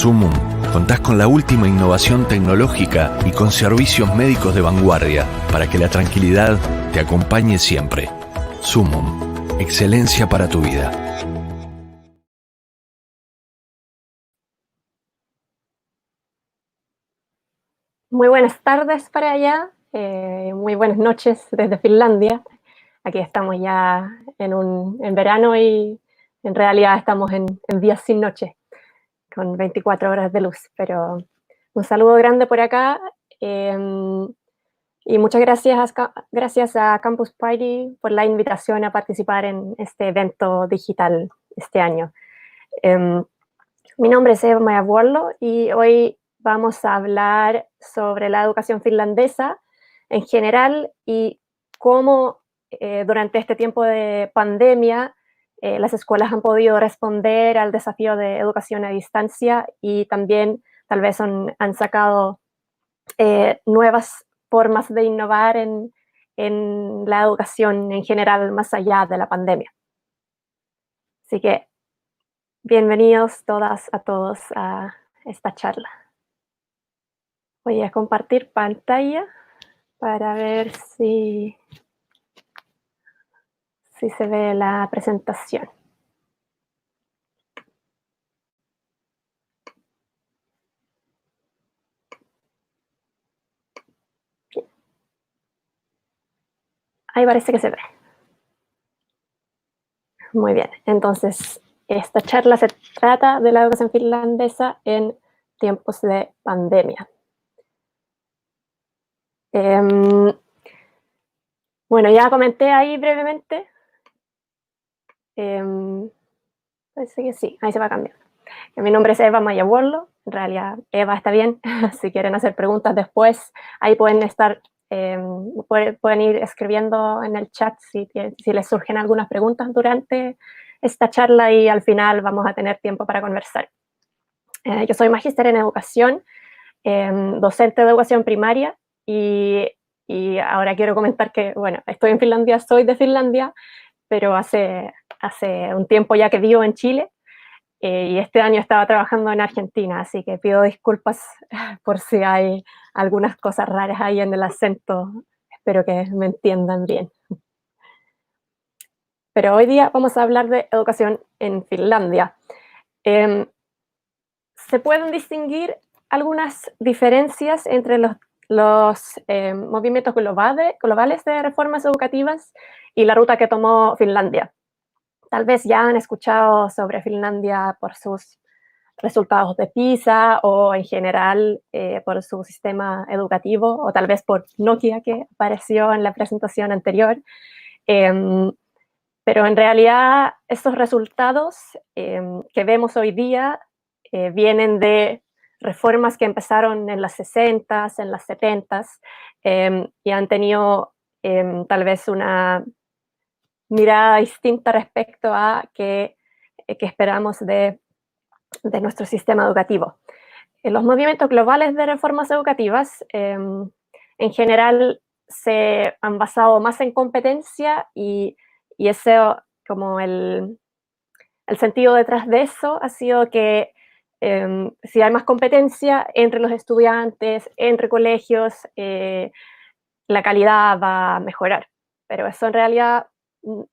Sumum, contás con la última innovación tecnológica y con servicios médicos de vanguardia para que la tranquilidad te acompañe siempre. Sumum, excelencia para tu vida. Muy buenas tardes para allá, muy buenas noches desde Finlandia. Aquí estamos ya en verano y en realidad estamos en días sin noche, con 24 horas de luz. Pero un saludo grande por acá y muchas gracias a Campus Party por la invitación a participar en este evento digital este año. Mi nombre es Eva Mayavuorlo y hoy vamos a hablar sobre la educación finlandesa en general y cómo durante este tiempo de pandemia las escuelas han podido responder al desafío de educación a distancia y también tal vez han sacado nuevas formas de innovar en la educación en general más allá de la pandemia. Así que bienvenidos todas a todos a esta charla. Voy a compartir pantalla para ver si se ve la presentación. Bien. Ahí parece que se ve. Muy bien, entonces esta charla se trata de la educación finlandesa en tiempos de pandemia. Bueno, ya comenté ahí brevemente. Parece que sí, ahí se va cambiando. Mi nombre es Eva Mayavuorlo, en realidad Eva está bien, si quieren hacer preguntas después, ahí pueden ir escribiendo en el chat si les surgen algunas preguntas durante esta charla y al final vamos a tener tiempo para conversar. Yo soy magíster en educación, docente de educación primaria y ahora quiero comentar que, bueno, estoy en Finlandia, soy de Finlandia, pero hace un tiempo ya que vivo en Chile y este año estaba trabajando en Argentina, así que pido disculpas por si hay algunas cosas raras ahí en el acento, espero que me entiendan bien. Pero hoy día vamos a hablar de educación en Finlandia. Se pueden distinguir algunas diferencias entre los movimientos globales de reformas educativas y la ruta que tomó Finlandia. Tal vez ya han escuchado sobre Finlandia por sus resultados de PISA o en general por su sistema educativo o tal vez por Nokia que apareció en la presentación anterior. Pero en realidad estos resultados que vemos hoy día vienen de reformas que empezaron en las 60s, en las 70s y han tenido tal vez una mirada distinta respecto a qué esperamos de nuestro sistema educativo. Los movimientos globales de reformas educativas en general se han basado más en competencia y ese como el sentido detrás de eso ha sido que si hay más competencia entre los estudiantes, entre colegios, la calidad va a mejorar. Pero eso en realidad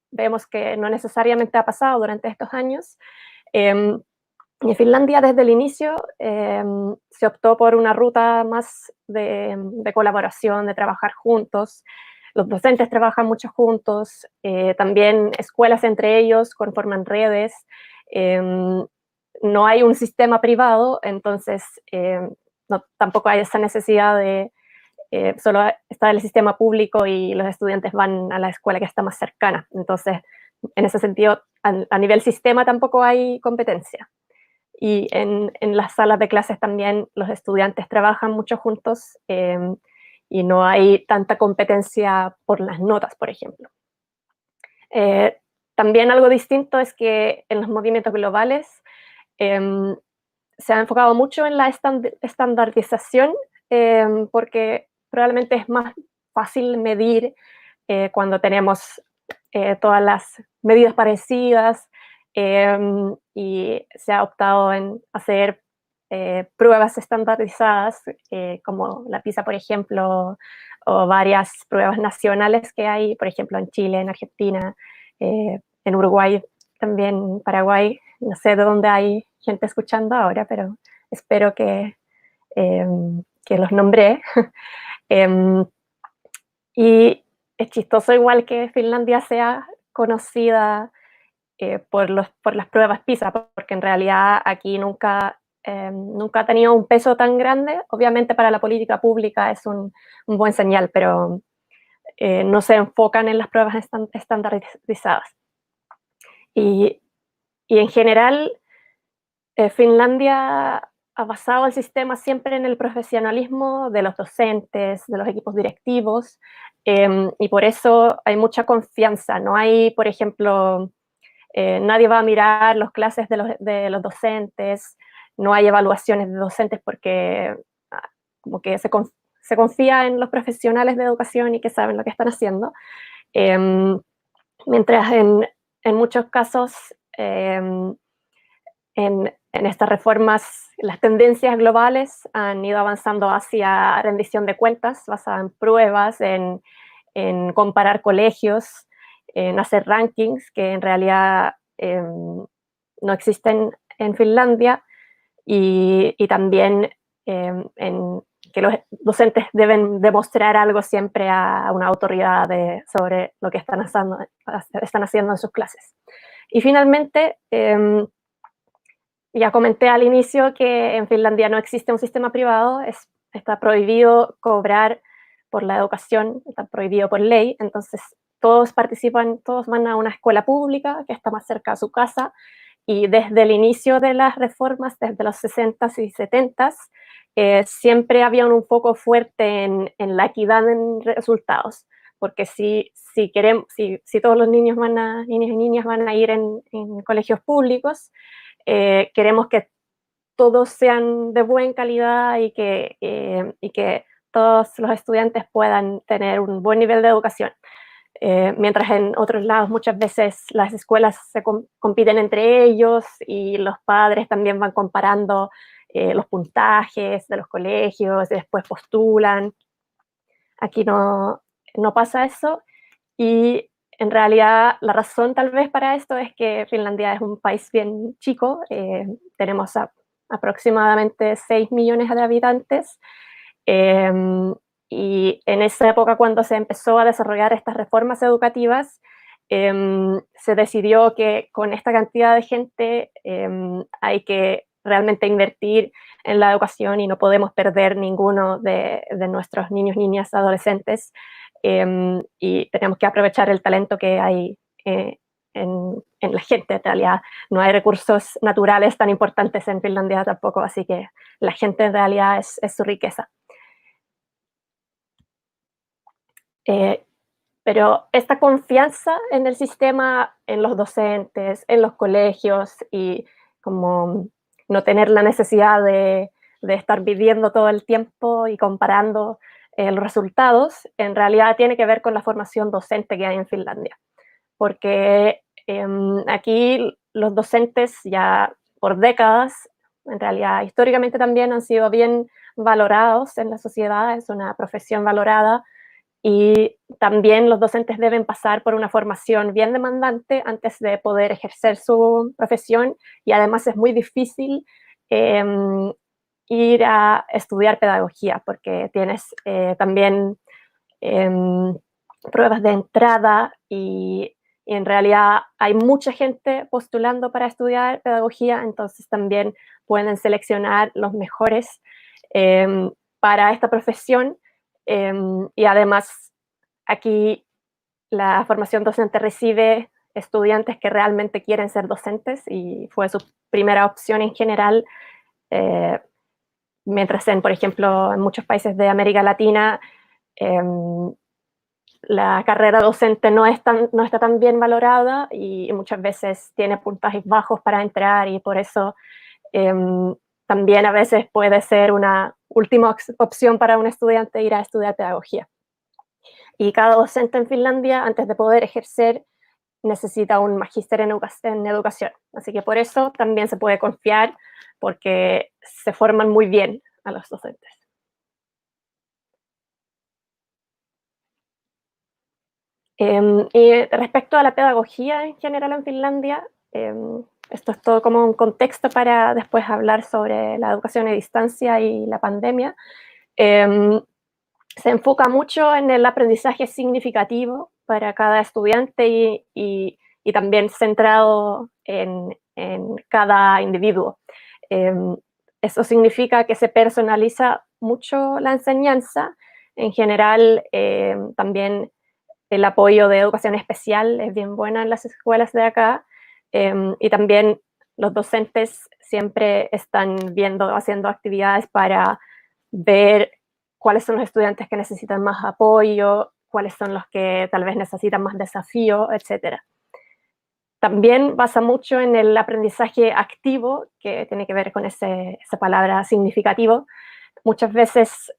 vemos que no necesariamente ha pasado durante estos años. Y en Finlandia desde el inicio se optó por una ruta más de colaboración, de trabajar juntos. Los docentes trabajan mucho juntos, también escuelas entre ellos conforman redes. No hay un sistema privado, entonces tampoco hay esa necesidad de solo está el sistema público y los estudiantes van a la escuela que está más cercana. Entonces, en ese sentido, a nivel sistema tampoco hay competencia. Y en las salas de clases también los estudiantes trabajan mucho juntos y no hay tanta competencia por las notas, por ejemplo. También algo distinto es que en los movimientos globales se ha enfocado mucho en la estandarización porque probablemente es más fácil medir cuando tenemos todas las medidas parecidas y se ha optado en hacer pruebas estandarizadas, como la PISA, por ejemplo, o varias pruebas nacionales que hay, por ejemplo, en Chile, en Argentina, en Uruguay, también en Paraguay. No sé de dónde hay gente escuchando ahora, pero espero que los nombré. Y es chistoso igual que Finlandia sea conocida por las pruebas PISA, porque en realidad aquí nunca ha tenido un peso tan grande. Obviamente para la política pública es un buen señal, pero no se enfocan en las pruebas estandarizadas. Y en general, Finlandia ha basado el sistema siempre en el profesionalismo de los docentes, de los equipos directivos, y por eso hay mucha confianza. No hay, por ejemplo, nadie va a mirar las clases de los docentes, no hay evaluaciones de docentes porque como que se confía en los profesionales de educación y que saben lo que están haciendo. Mientras en muchos casos, en estas reformas, las tendencias globales han ido avanzando hacia rendición de cuentas, basada en pruebas, en comparar colegios, en hacer rankings que en realidad no existen en Finlandia, y también en que los docentes deben demostrar algo siempre a una autoridad sobre lo que están haciendo en sus clases. Y finalmente, ya comenté al inicio que en Finlandia no existe un sistema privado, está prohibido cobrar por la educación, está prohibido por ley, entonces todos participan, todos van a una escuela pública que está más cerca de su casa, y desde el inicio de las reformas, desde los 60s y 70s, siempre había un foco fuerte en la equidad en resultados, porque si todos los niños y niñas van a ir en colegios públicos, queremos que todos sean de buena calidad y que todos los estudiantes puedan tener un buen nivel de educación. Mientras en otros lados muchas veces las escuelas se compiten entre ellos y los padres también van comparando los puntajes de los colegios y después postulan. Aquí no pasa eso, y en realidad la razón tal vez para esto es que Finlandia es un país bien chico, tenemos aproximadamente 6 millones de habitantes, eh, y en esa época cuando se empezó a desarrollar estas reformas educativas, se decidió que con esta cantidad de gente hay que realmente invertir en la educación y no podemos perder ninguno de nuestros niños, niñas, adolescentes, y tenemos que aprovechar el talento que hay en la gente. En realidad no hay recursos naturales tan importantes en Finlandia tampoco, así que la gente en realidad es su riqueza. Pero esta confianza en el sistema, en los docentes, en los colegios, y como no tener la necesidad de estar viviendo todo el tiempo y comparando los resultados, en realidad tiene que ver con la formación docente que hay en Finlandia. Porque aquí los docentes ya por décadas, en realidad históricamente también han sido bien valorados en la sociedad, es una profesión valorada, y también los docentes deben pasar por una formación bien demandante antes de poder ejercer su profesión, y además es muy difícil ir a estudiar pedagogía porque tienes también pruebas de entrada, y en realidad hay mucha gente postulando para estudiar pedagogía, entonces también pueden seleccionar los mejores para esta profesión. Y además, aquí la formación docente recibe estudiantes que realmente quieren ser docentes, y fue su primera opción en general, mientras por ejemplo, en muchos países de América Latina, la carrera docente no está tan bien valorada y muchas veces tiene puntajes bajos para entrar, y por eso también a veces puede ser una última opción para un estudiante ir a estudiar pedagogía. Y cada docente en Finlandia, antes de poder ejercer necesita un magíster en educación. Así que por eso también se puede confiar, porque se forman muy bien a los docentes. Y respecto a la pedagogía en general en Finlandia, esto es todo como un contexto para después hablar sobre la educación a distancia y la pandemia. Se enfoca mucho en el aprendizaje significativo para cada estudiante y también centrado en cada individuo. Eso significa que se personaliza mucho la enseñanza. En general, también el apoyo de educación especial es bien buena en las escuelas de acá, y también los docentes siempre están haciendo actividades para ver cuáles son los estudiantes que necesitan más apoyo, cuáles son los que tal vez necesitan más desafío, etc. También basa mucho en el aprendizaje activo, que tiene que ver con esa palabra significativo. Muchas veces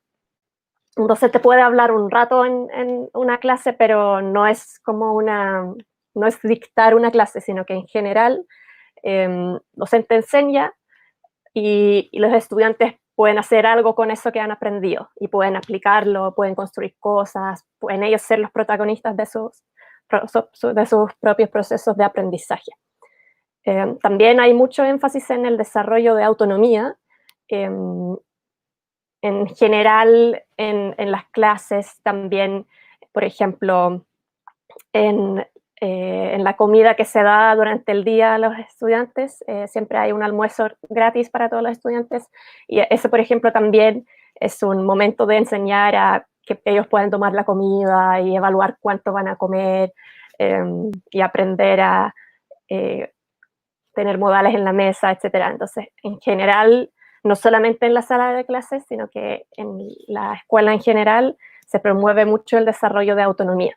un docente puede hablar un rato en una clase, pero no es como no es dictar una clase, sino que en general el docente enseña y los estudiantes pueden hacer algo con eso que han aprendido y pueden aplicarlo, pueden construir cosas, pueden ellos ser los protagonistas de sus propios procesos de aprendizaje. También hay mucho énfasis en el desarrollo de autonomía. En general, en las clases también, por ejemplo, en la comida que se da durante el día a los estudiantes, siempre hay un almuerzo gratis para todos los estudiantes, y eso, por ejemplo, también es un momento de enseñar a que ellos puedan tomar la comida y evaluar cuánto van a comer, y aprender a tener modales en la mesa, etcétera. Entonces, en general, no solamente en la sala de clases, sino que en la escuela en general se promueve mucho el desarrollo de autonomía.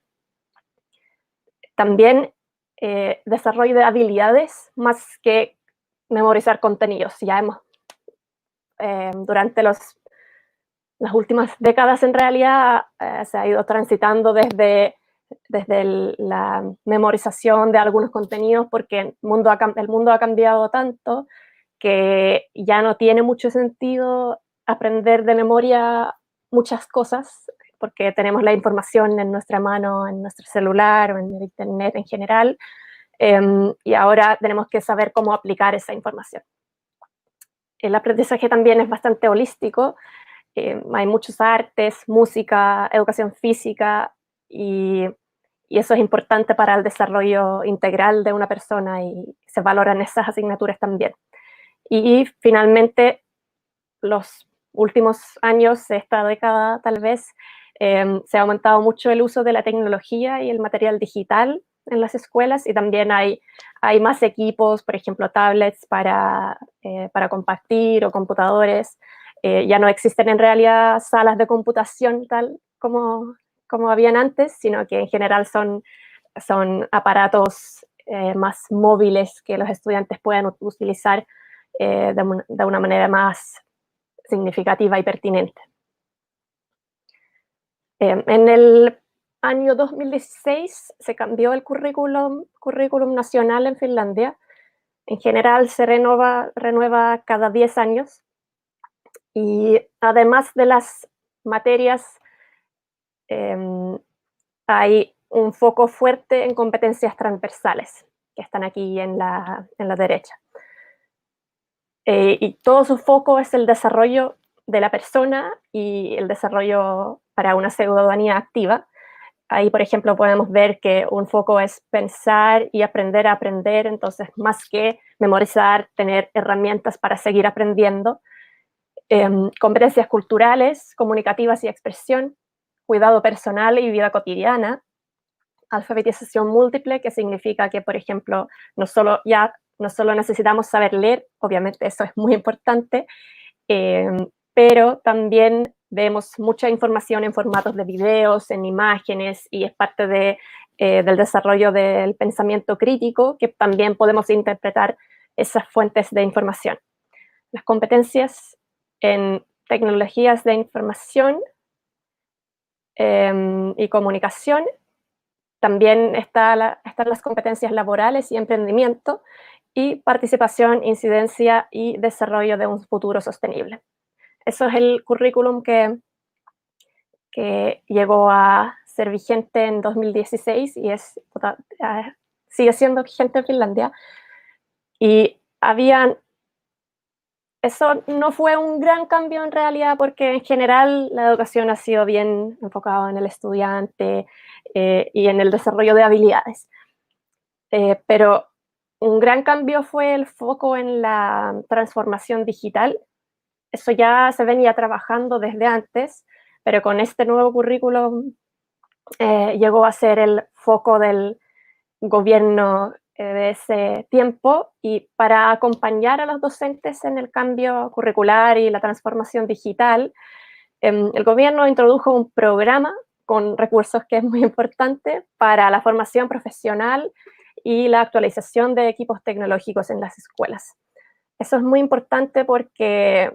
También desarrollo de habilidades más que memorizar contenidos. Ya hemos, durante las últimas décadas en realidad, se ha ido transitando desde la memorización de algunos contenidos, porque el mundo ha cambiado tanto que ya no tiene mucho sentido aprender de memoria muchas cosas, porque tenemos la información en nuestra mano, en nuestro celular o en el internet en general, y ahora tenemos que saber cómo aplicar esa información. El aprendizaje también es bastante holístico. Hay muchos artes, música, educación física, y eso es importante para el desarrollo integral de una persona, y se valoran esas asignaturas también. Y finalmente, los últimos años, esta década tal vez, se ha aumentado mucho el uso de la tecnología y el material digital en las escuelas, y también hay más equipos, por ejemplo, tablets para compartir, o computadores. Ya no existen en realidad salas de computación tal como habían antes, sino que en general son aparatos más móviles que los estudiantes pueden utilizar de una manera más significativa y pertinente. En el año 2016 se cambió el currículum nacional en Finlandia. En general se renueva cada 10 años, y además de las materias, hay un foco fuerte en competencias transversales, que están aquí en la derecha. Y todo su foco es el desarrollo de la persona y el desarrollo para una ciudadanía activa. Ahí, por ejemplo, podemos ver que un foco es pensar y aprender a aprender, entonces más que memorizar, tener herramientas para seguir aprendiendo. Competencias culturales, comunicativas y expresión, cuidado personal y vida cotidiana, alfabetización múltiple, que significa que, por ejemplo, no solo necesitamos saber leer, obviamente eso es muy importante, pero también vemos mucha información en formatos de videos, en imágenes, y es parte del desarrollo del pensamiento crítico, que también podemos interpretar esas fuentes de información. Las competencias en tecnologías de información y comunicación También están las competencias laborales y emprendimiento, y participación, incidencia y desarrollo de un futuro sostenible. Eso es el currículum que llegó a ser vigente en 2016 y sigue siendo vigente en Finlandia. Y eso no fue un gran cambio en realidad, porque en general la educación ha sido bien enfocada en el estudiante y en el desarrollo de habilidades. Pero un gran cambio fue el foco en la transformación digital. Eso ya se venía trabajando desde antes, pero con este nuevo currículum llegó a ser el foco del gobierno de ese tiempo, y para acompañar a los docentes en el cambio curricular y la transformación digital, el gobierno introdujo un programa con recursos que es muy importante para la formación profesional y la actualización de equipos tecnológicos en las escuelas. Eso es muy importante porque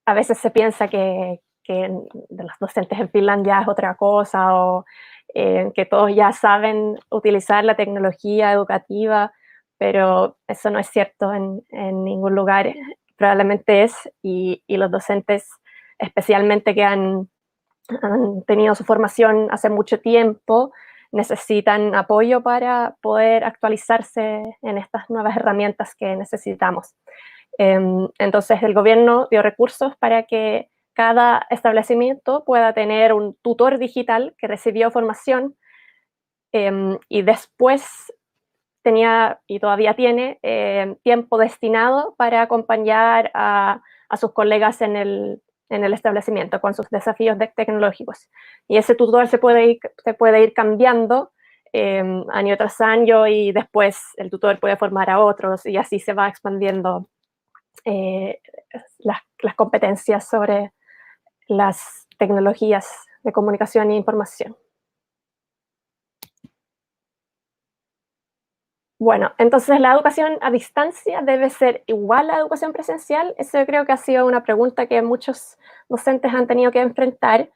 a veces se piensa que de los docentes en Finlandia es otra cosa, o que todos ya saben utilizar la tecnología educativa, pero eso no es cierto en ningún lugar. Probablemente es, y los docentes, especialmente que han tenido su formación hace mucho tiempo, necesitan apoyo para poder actualizarse en estas nuevas herramientas que necesitamos. Entonces el gobierno dio recursos para que cada establecimiento pueda tener un tutor digital que recibió formación, y después tenía, y todavía tiene, tiempo destinado para acompañar a sus colegas en el establecimiento con sus desafíos tecnológicos. Y ese tutor se puede ir cambiando año tras año, y después el tutor puede formar a otros, y así se va expandiendo las competencias sobre las tecnologías de comunicación e información. Bueno, entonces la educación a distancia debe ser igual a la educación presencial. Eso yo creo que ha sido una pregunta que muchos docentes han tenido que enfrentar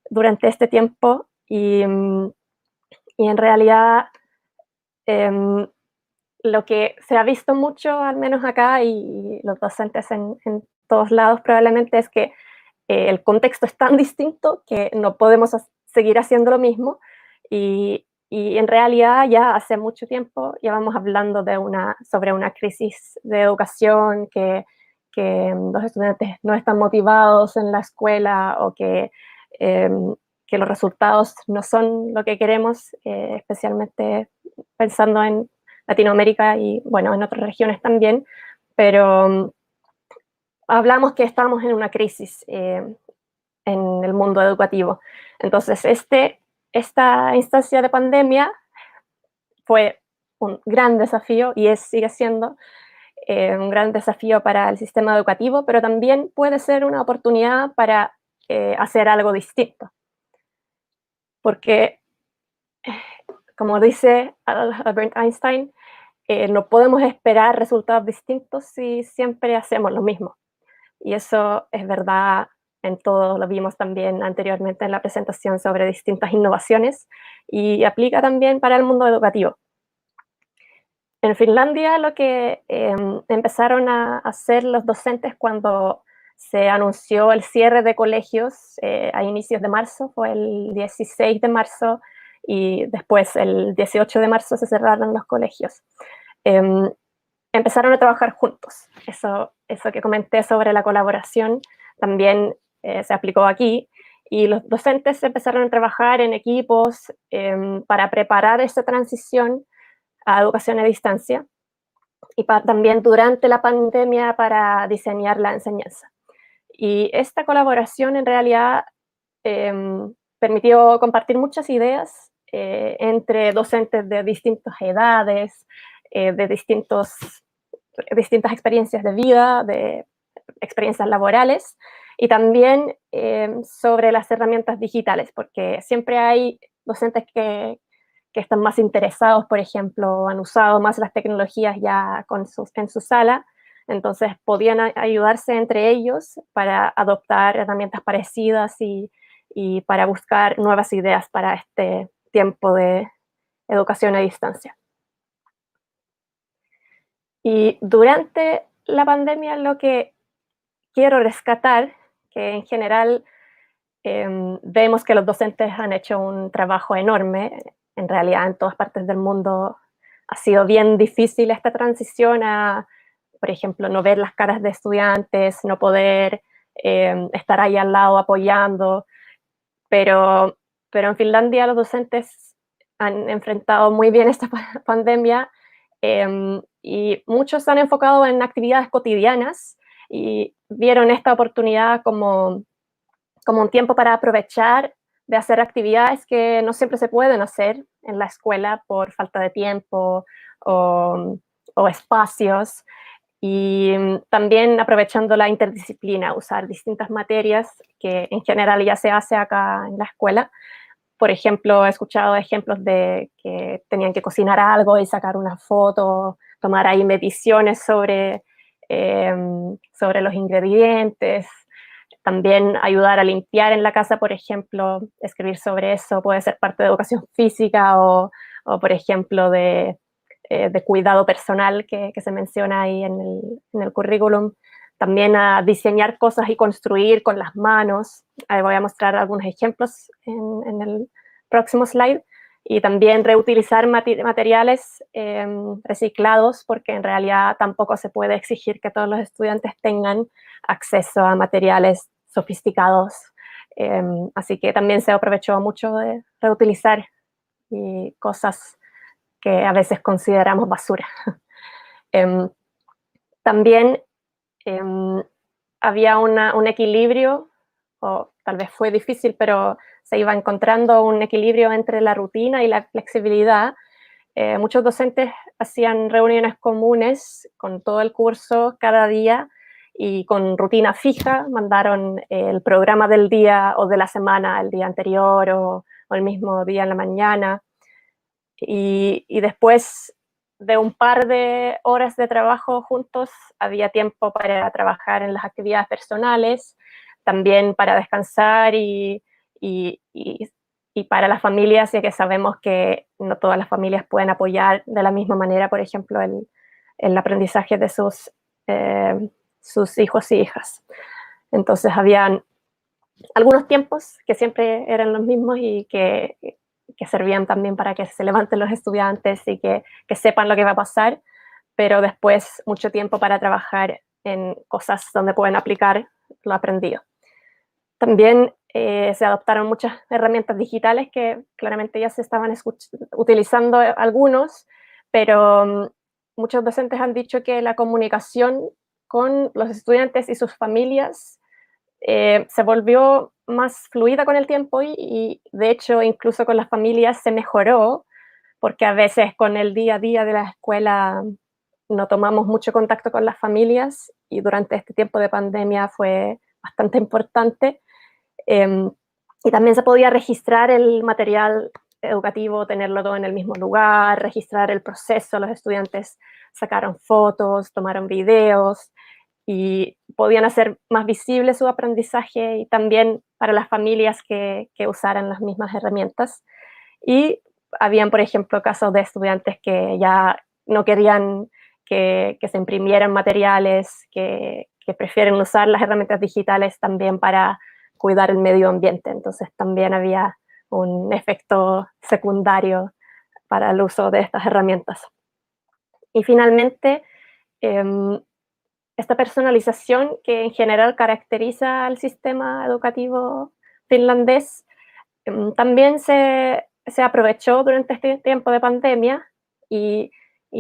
durante este tiempo, y en realidad lo que se ha visto mucho, al menos acá, y los docentes en todos lados probablemente, es que el contexto es tan distinto que no podemos seguir haciendo lo mismo, y en realidad ya hace mucho tiempo ya vamos hablando sobre una crisis de educación, que los estudiantes no están motivados en la escuela, o que los resultados no son lo que queremos, especialmente pensando en Latinoamérica y, bueno, en otras regiones también, pero hablamos que estamos en una crisis en el mundo educativo. Entonces, esta instancia de pandemia fue un gran desafío, y sigue siendo un gran desafío para el sistema educativo, pero también puede ser una oportunidad para hacer algo distinto. Porque, como dice Albert Einstein, no podemos esperar resultados distintos si siempre hacemos lo mismo. Y eso es verdad en todo, lo vimos también anteriormente en la presentación sobre distintas innovaciones, y aplica también para el mundo educativo. En Finlandia, lo que empezaron a hacer los docentes cuando se anunció el cierre de colegios a inicios de marzo, fue el 16 de marzo, y después el 18 de marzo se cerraron los colegios. Empezaron a trabajar juntos. Eso que comenté sobre la colaboración también se aplicó aquí, y los docentes empezaron a trabajar en equipos para preparar esa transición a educación a distancia, y también durante la pandemia para diseñar la enseñanza. Y esta colaboración en realidad permitió compartir muchas ideas entre docentes de distintas edades, de distintas experiencias de vida, de experiencias laborales, y también sobre las herramientas digitales, porque siempre hay docentes que están más interesados, por ejemplo, han usado más las tecnologías ya en su sala, entonces podían ayudarse entre ellos para adoptar herramientas parecidas y para buscar nuevas ideas para este tiempo de educación a distancia. Y durante la pandemia lo que quiero rescatar, que en general vemos que los docentes han hecho un trabajo enorme, en realidad en todas partes del mundo ha sido bien difícil esta transición a, por ejemplo, no ver las caras de estudiantes, no poder estar ahí al lado apoyando, pero en Finlandia los docentes han enfrentado muy bien esta pandemia y muchos han enfocado en actividades cotidianas y vieron esta oportunidad como un tiempo para aprovechar de hacer actividades que no siempre se pueden hacer en la escuela por falta de tiempo o espacios. Y también aprovechando la interdisciplina, usar distintas materias que en general ya se hace acá en la escuela. Por ejemplo, he escuchado ejemplos de que tenían que cocinar algo y sacar una foto, tomar ahí mediciones sobre los ingredientes, también ayudar a limpiar en la casa, por ejemplo, escribir sobre eso, puede ser parte de educación física o por ejemplo, de cuidado personal que se menciona ahí en el currículum. También a diseñar cosas y construir con las manos. Ahí voy a mostrar algunos ejemplos en el próximo slide. Y también reutilizar materiales reciclados, porque en realidad tampoco se puede exigir que todos los estudiantes tengan acceso a materiales sofisticados. Así que también se aprovechó mucho de reutilizar y cosas que a veces consideramos basura. También había un equilibrio, o tal vez fue difícil, pero se iba encontrando un equilibrio entre la rutina y la flexibilidad. Muchos docentes hacían reuniones comunes con todo el curso cada día y con rutina fija, mandaron el programa del día o de la semana el día anterior o el mismo día en la mañana. Y después de un par de horas de trabajo juntos, había tiempo para trabajar en las actividades personales, también para descansar y para las familias, ya que sabemos que no todas las familias pueden apoyar de la misma manera, por ejemplo, el aprendizaje de sus hijos y hijas. Entonces, habían algunos tiempos que siempre eran los mismos y que servían también para que se levanten los estudiantes y que sepan lo que va a pasar, pero después mucho tiempo para trabajar en cosas donde pueden aplicar lo aprendido. También se adoptaron muchas herramientas digitales que claramente ya se estaban utilizando algunos, pero muchos docentes han dicho que la comunicación con los estudiantes y sus familias se volvió más fluida con el tiempo y de hecho incluso con las familias se mejoró, porque a veces con el día a día de la escuela no tomamos mucho contacto con las familias y durante este tiempo de pandemia fue bastante importante. Y también se podía registrar el material educativo, tenerlo todo en el mismo lugar, registrar el proceso, los estudiantes sacaron fotos, tomaron videos y podían hacer más visible su aprendizaje y también para las familias que usaran las mismas herramientas. Y habían, por ejemplo, casos de estudiantes que ya no querían que se imprimieran materiales, que prefieren usar las herramientas digitales también para cuidar el medio ambiente. Entonces también había un efecto secundario para el uso de estas herramientas. Y finalmente, esta personalización que en general caracteriza al sistema educativo finlandés también se aprovechó durante este tiempo de pandemia y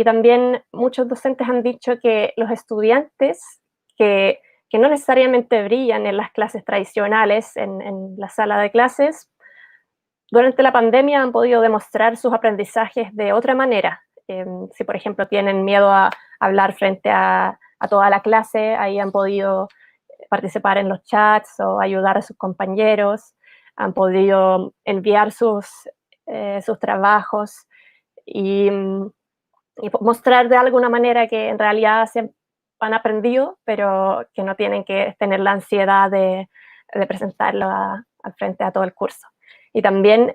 también muchos docentes han dicho que los estudiantes que no necesariamente brillan en las clases tradicionales, en la sala de clases, durante la pandemia han podido demostrar sus aprendizajes de otra manera. Si, por ejemplo, tienen miedo a hablar frente a toda la clase, ahí han podido participar en los chats o ayudar a sus compañeros, han podido enviar sus trabajos y mostrar de alguna manera que en realidad se han aprendido, pero que no tienen que tener la ansiedad de presentarlo al frente a todo el curso. Y también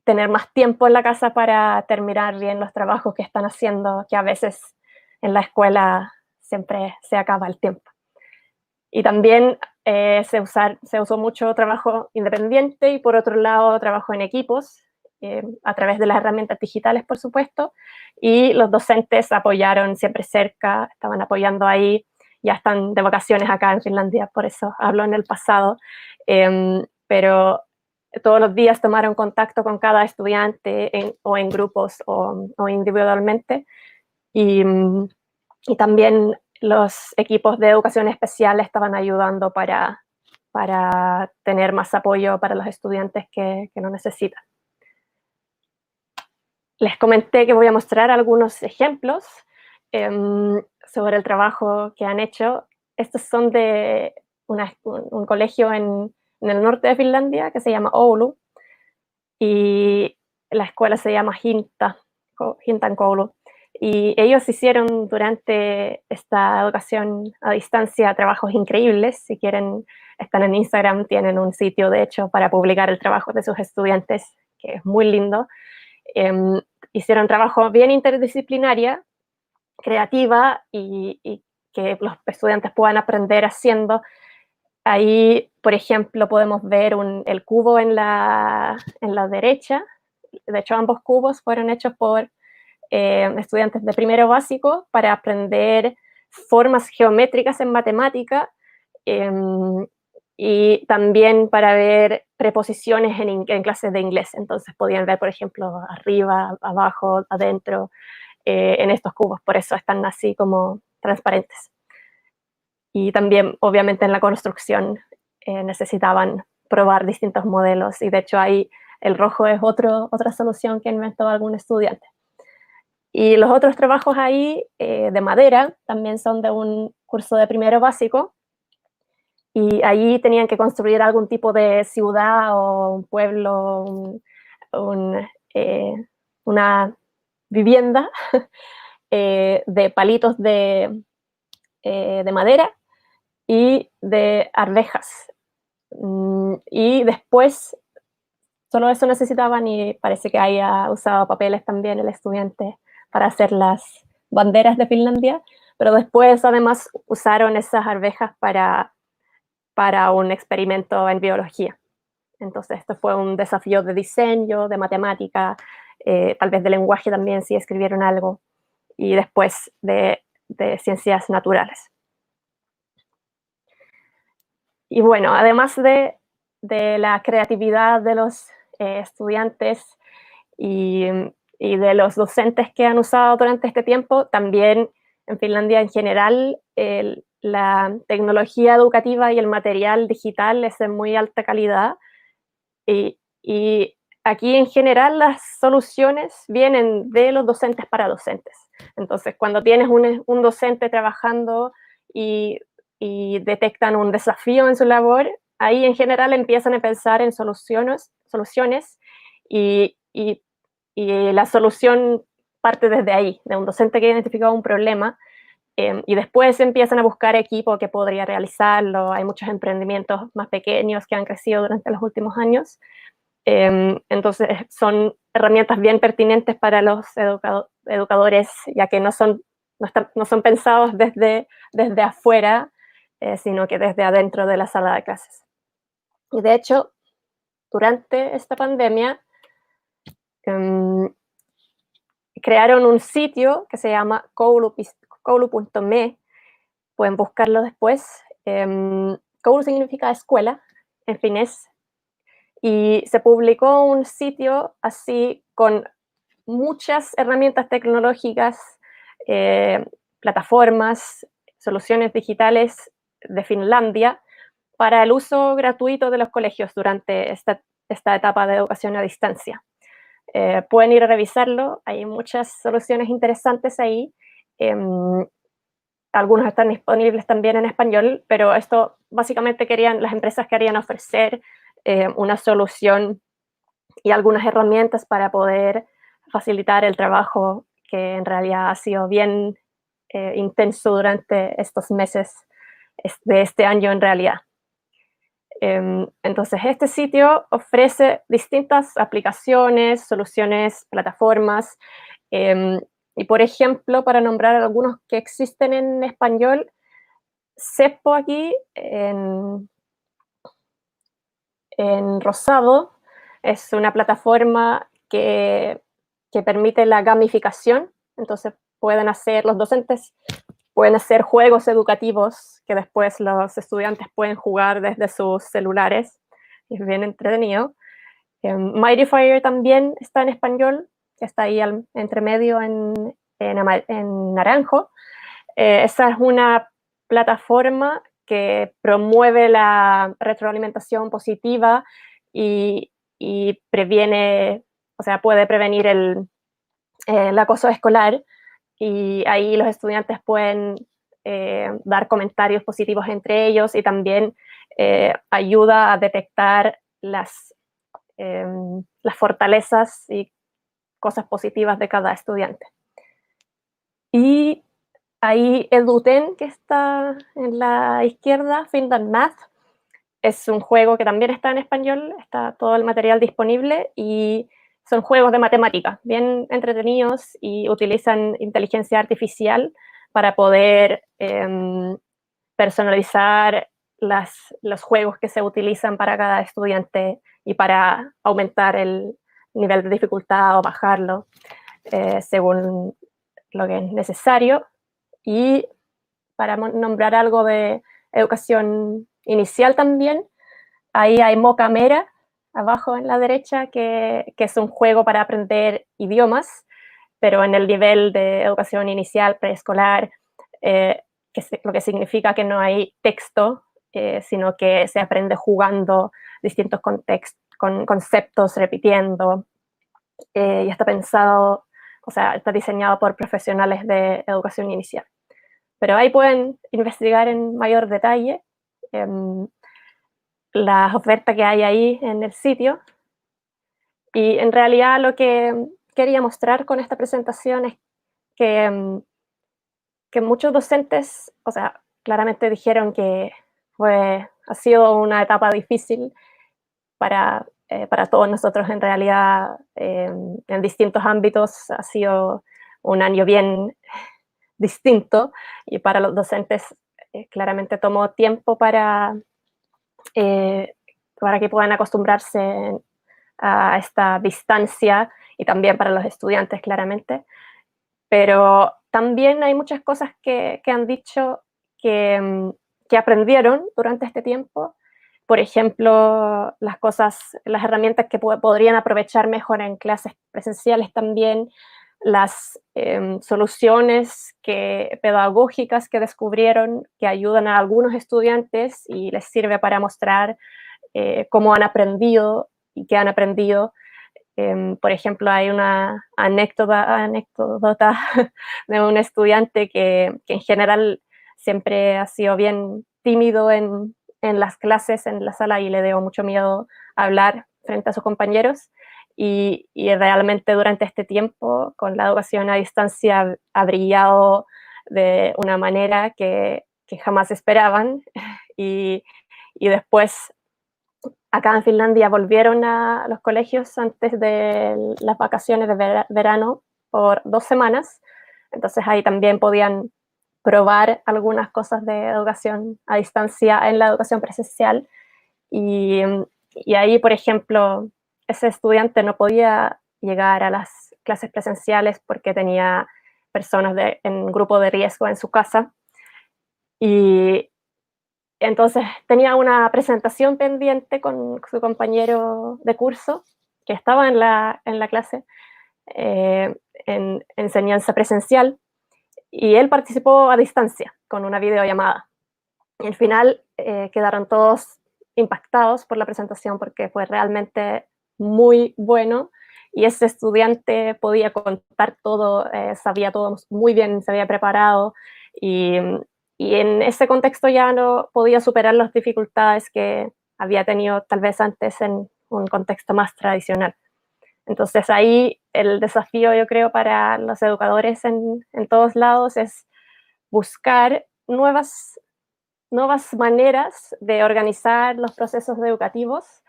tener más tiempo en la casa para terminar bien los trabajos que están haciendo, que a veces en la escuela siempre se acaba el tiempo. Y también se usó mucho trabajo independiente y por otro lado trabajo en equipos, a través de las herramientas digitales, por supuesto, y los docentes apoyaron siempre cerca, estaban apoyando ahí, ya están de vacaciones acá en Finlandia, por eso hablo en el pasado, pero todos los días tomaron contacto con cada estudiante o en grupos o individualmente, y también los equipos de educación especial estaban ayudando para tener más apoyo para los estudiantes que lo necesitan. Les comenté que voy a mostrar algunos ejemplos sobre el trabajo que han hecho. Estos son de un colegio en el norte de Finlandia que se llama Oulu, y la escuela se llama Hintan Koulu. Y ellos hicieron durante esta educación a distancia trabajos increíbles. Si quieren, están en Instagram, tienen un sitio de hecho para publicar el trabajo de sus estudiantes, que es muy lindo. Hicieron trabajo bien interdisciplinaria, creativa y que los estudiantes puedan aprender haciendo. Ahí, por ejemplo, podemos ver el cubo en la derecha. De hecho, ambos cubos fueron hechos por estudiantes de primero básico para aprender formas geométricas en matemática, y también para ver preposiciones en clases de inglés. Entonces podían ver, por ejemplo, arriba, abajo, adentro, en estos cubos. Por eso están así como transparentes. Y también, obviamente, en la construcción necesitaban probar distintos modelos. Y de hecho ahí el rojo es otra solución que inventó algún estudiante. Y los otros trabajos ahí de madera también son de un curso de primero básico, y allí tenían que construir algún tipo de ciudad o un pueblo, una vivienda de palitos de madera y de arvejas. Y después solo eso necesitaban, y parece que haya usado papeles también el estudiante para hacer las banderas de Finlandia, pero después además usaron esas arvejas para un experimento en biología. Entonces esto fue un desafío de diseño, de matemática, tal vez de lenguaje también si escribieron algo, y después de ciencias naturales. Y bueno, además de la creatividad de los estudiantes y de los docentes que han usado durante este tiempo, también en Finlandia en general la tecnología educativa y el material digital es de muy alta calidad, y aquí en general las soluciones vienen de los docentes para docentes. Entonces, cuando tienes un docente trabajando y detectan un desafío en su labor, ahí en general empiezan a pensar en soluciones y la solución parte desde ahí, de un docente que ha identificado un problema, y después empiezan a buscar equipo que podría realizarlo. Hay muchos emprendimientos más pequeños que han crecido durante los últimos años. Entonces son herramientas bien pertinentes para los educadores, ya que no son pensados desde afuera, sino que desde adentro de la sala de clases. Y de hecho, durante esta pandemia, crearon un sitio que se llama koulu.me, pueden buscarlo después. Koulu significa escuela en finés, y se publicó un sitio así con muchas herramientas tecnológicas, plataformas, soluciones digitales de Finlandia para el uso gratuito de los colegios durante esta etapa de educación a distancia. Pueden ir a revisarlo, hay muchas soluciones interesantes ahí. Algunos están disponibles también en español, pero esto básicamente las empresas querían ofrecer una solución y algunas herramientas para poder facilitar el trabajo, que en realidad ha sido bien intenso durante estos meses de este año en realidad. Entonces, este sitio ofrece distintas aplicaciones, soluciones, plataformas, y por ejemplo, para nombrar algunos que existen en español, CEPO aquí en rosado es una plataforma que permite la gamificación, entonces los docentes pueden hacer juegos educativos que después los estudiantes pueden jugar desde sus celulares, y es bien entretenido. Mighty Fire también está en español, que está ahí entre medio en naranjo. Esa es una plataforma que promueve la retroalimentación positiva y previene, o sea, puede prevenir el acoso escolar, y ahí los estudiantes pueden dar comentarios positivos entre ellos, y también ayuda a detectar las fortalezas y cosas positivas de cada estudiante. Y ahí Eduten, que está en la izquierda, Finland Math, es un juego que también está en español, está todo el material disponible, y son juegos de matemática, bien entretenidos, y utilizan inteligencia artificial para poder personalizar los juegos que se utilizan para cada estudiante y para aumentar el nivel de dificultad o bajarlo según lo que es necesario. Y para nombrar algo de educación inicial también, ahí hay Mocamera, abajo en la derecha, que es un juego para aprender idiomas, pero en el nivel de educación inicial, preescolar, lo que significa que no hay texto, sino que se aprende jugando distintos conceptos, repitiendo, y está pensado, o sea, está diseñado por profesionales de educación inicial. Pero ahí pueden investigar en mayor detalle las ofertas que hay ahí en el sitio. Y en realidad lo que quería mostrar con esta presentación es que muchos docentes, o sea, claramente dijeron que ha sido una etapa difícil para todos nosotros en realidad, en distintos ámbitos ha sido un año bien distinto, y para los docentes claramente tomó tiempo para que puedan acostumbrarse a esta distancia, y también para los estudiantes claramente. Pero también hay muchas cosas que han dicho que aprendieron durante este tiempo. Por ejemplo, las herramientas que podrían aprovechar mejor en clases presenciales también, las soluciones pedagógicas que descubrieron que ayudan a algunos estudiantes y les sirve para mostrar cómo han aprendido y qué han aprendido. Por ejemplo, hay una anécdota de un estudiante que en general siempre ha sido bien tímido en las clases, en la sala, y le dio mucho miedo hablar frente a sus compañeros. Y realmente durante este tiempo, con la educación a distancia, ha brillado de una manera que jamás esperaban. Y después, acá en Finlandia, volvieron a los colegios antes de las vacaciones de verano por 2 semanas. Entonces ahí también podían probar algunas cosas de educación a distancia en la educación presencial. Y, y ahí, por ejemplo, ese estudiante no podía llegar a las clases presenciales porque tenía personas en grupo de riesgo en su casa. Y entonces tenía una presentación pendiente con su compañero de curso que estaba en la clase en enseñanza presencial, y él participó a distancia con una videollamada. Y al final quedaron todos impactados por la presentación porque fue realmente muy bueno, y ese estudiante podía contar todo, sabía todo muy bien, se había preparado, y, y en ese contexto ya no podía superar las dificultades que había tenido tal vez antes en un contexto más tradicional. Entonces ahí el desafío, yo creo, para los educadores en todos lados es buscar nuevas nuevas maneras de organizar los procesos educativos,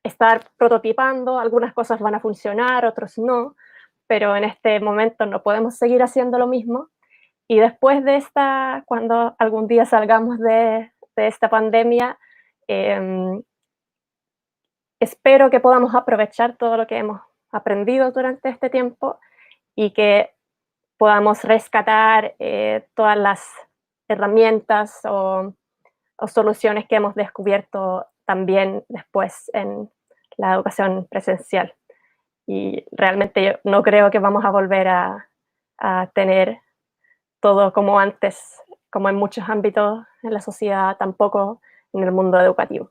estar prototipando, algunas cosas van a funcionar, otros no, pero en este momento no podemos seguir haciendo lo mismo. Y después de cuando algún día salgamos de esta pandemia, espero que podamos aprovechar todo lo que hemos aprendido durante este tiempo y que podamos rescatar todas las herramientas o soluciones que hemos descubierto también después en la educación presencial. Y realmente yo no creo que vamos a volver a tener todo como antes, como en muchos ámbitos en la sociedad, tampoco en el mundo educativo.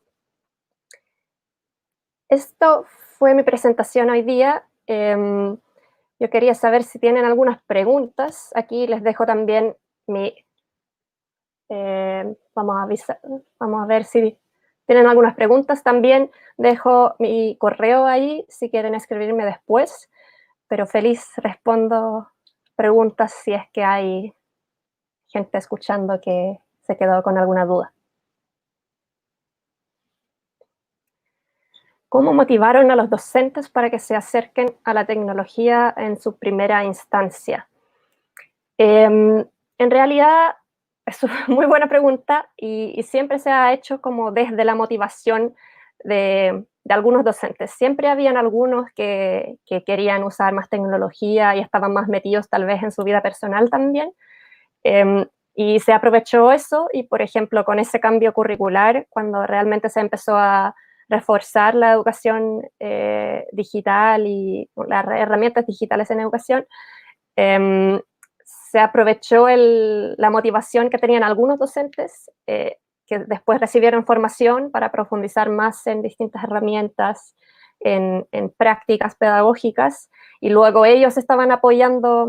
Esto fue mi presentación hoy día. Yo quería saber si tienen algunas preguntas. Aquí les dejo también vamos a ver si tienen algunas preguntas. También dejo mi correo ahí si quieren escribirme después, pero feliz respondo preguntas si es que hay gente escuchando que se quedó con alguna duda. ¿Cómo motivaron a los docentes para que se acerquen a la tecnología en su primera instancia? En realidad, es una muy buena pregunta y siempre se ha hecho como desde la motivación de algunos docentes. Siempre habían algunos que querían usar más tecnología y estaban más metidos tal vez en su vida personal también. Y se aprovechó eso y, por ejemplo, con ese cambio curricular, cuando realmente se empezó a reforzar la educación digital y las herramientas digitales en educación, se aprovechó la motivación que tenían algunos docentes que después recibieron formación para profundizar más en distintas herramientas, en prácticas pedagógicas, y luego ellos estaban apoyando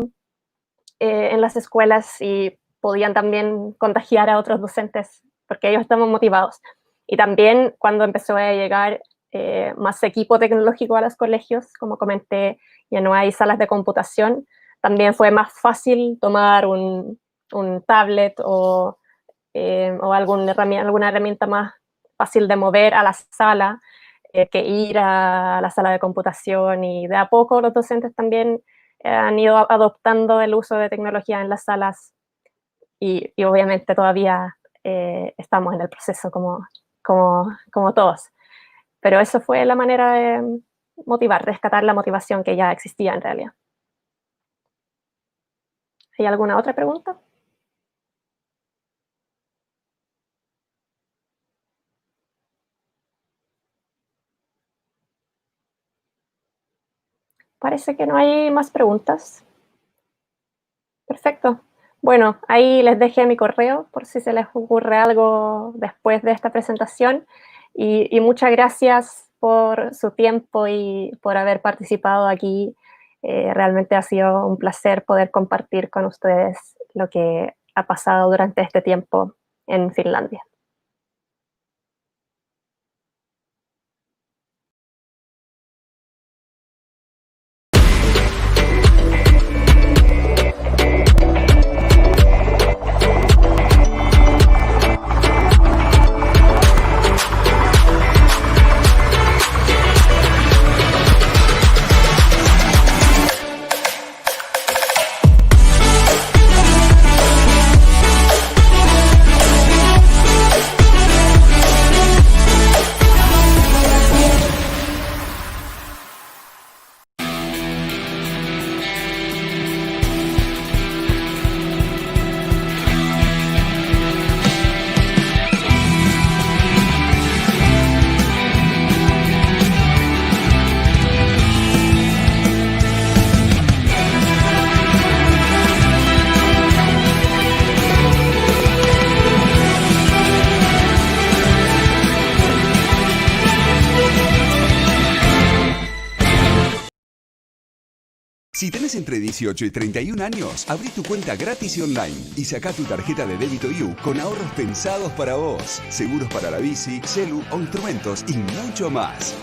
en las escuelas y podían también contagiar a otros docentes porque ellos estaban motivados. Y también cuando empezó a llegar más equipo tecnológico a los colegios, como comenté, ya no hay salas de computación, también fue más fácil tomar un tablet o alguna herramienta más fácil de mover a la sala que ir a la sala de computación, y de a poco los docentes también han ido adoptando el uso de tecnología en las salas y obviamente todavía estamos en el proceso como todos. Pero eso fue la manera de motivar, rescatar la motivación que ya existía en realidad. ¿Hay alguna otra pregunta? Parece que no hay más preguntas. Perfecto. Bueno, ahí les dejé mi correo por si se les ocurre algo después de esta presentación. Y muchas gracias por su tiempo y por haber participado aquí. Realmente ha sido un placer poder compartir con ustedes lo que ha pasado durante este tiempo en Finlandia. Si tenés entre 18 y 31 años, abrí tu cuenta gratis y online y sacá tu tarjeta de débito You con ahorros pensados para vos, seguros para la bici, celu o instrumentos y mucho más.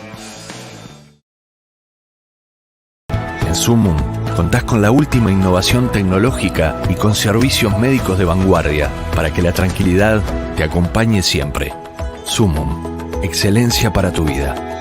En Sumum Contás con la última innovación tecnológica y con servicios médicos de vanguardia para que la tranquilidad te acompañe siempre. Sumum, excelencia para tu vida.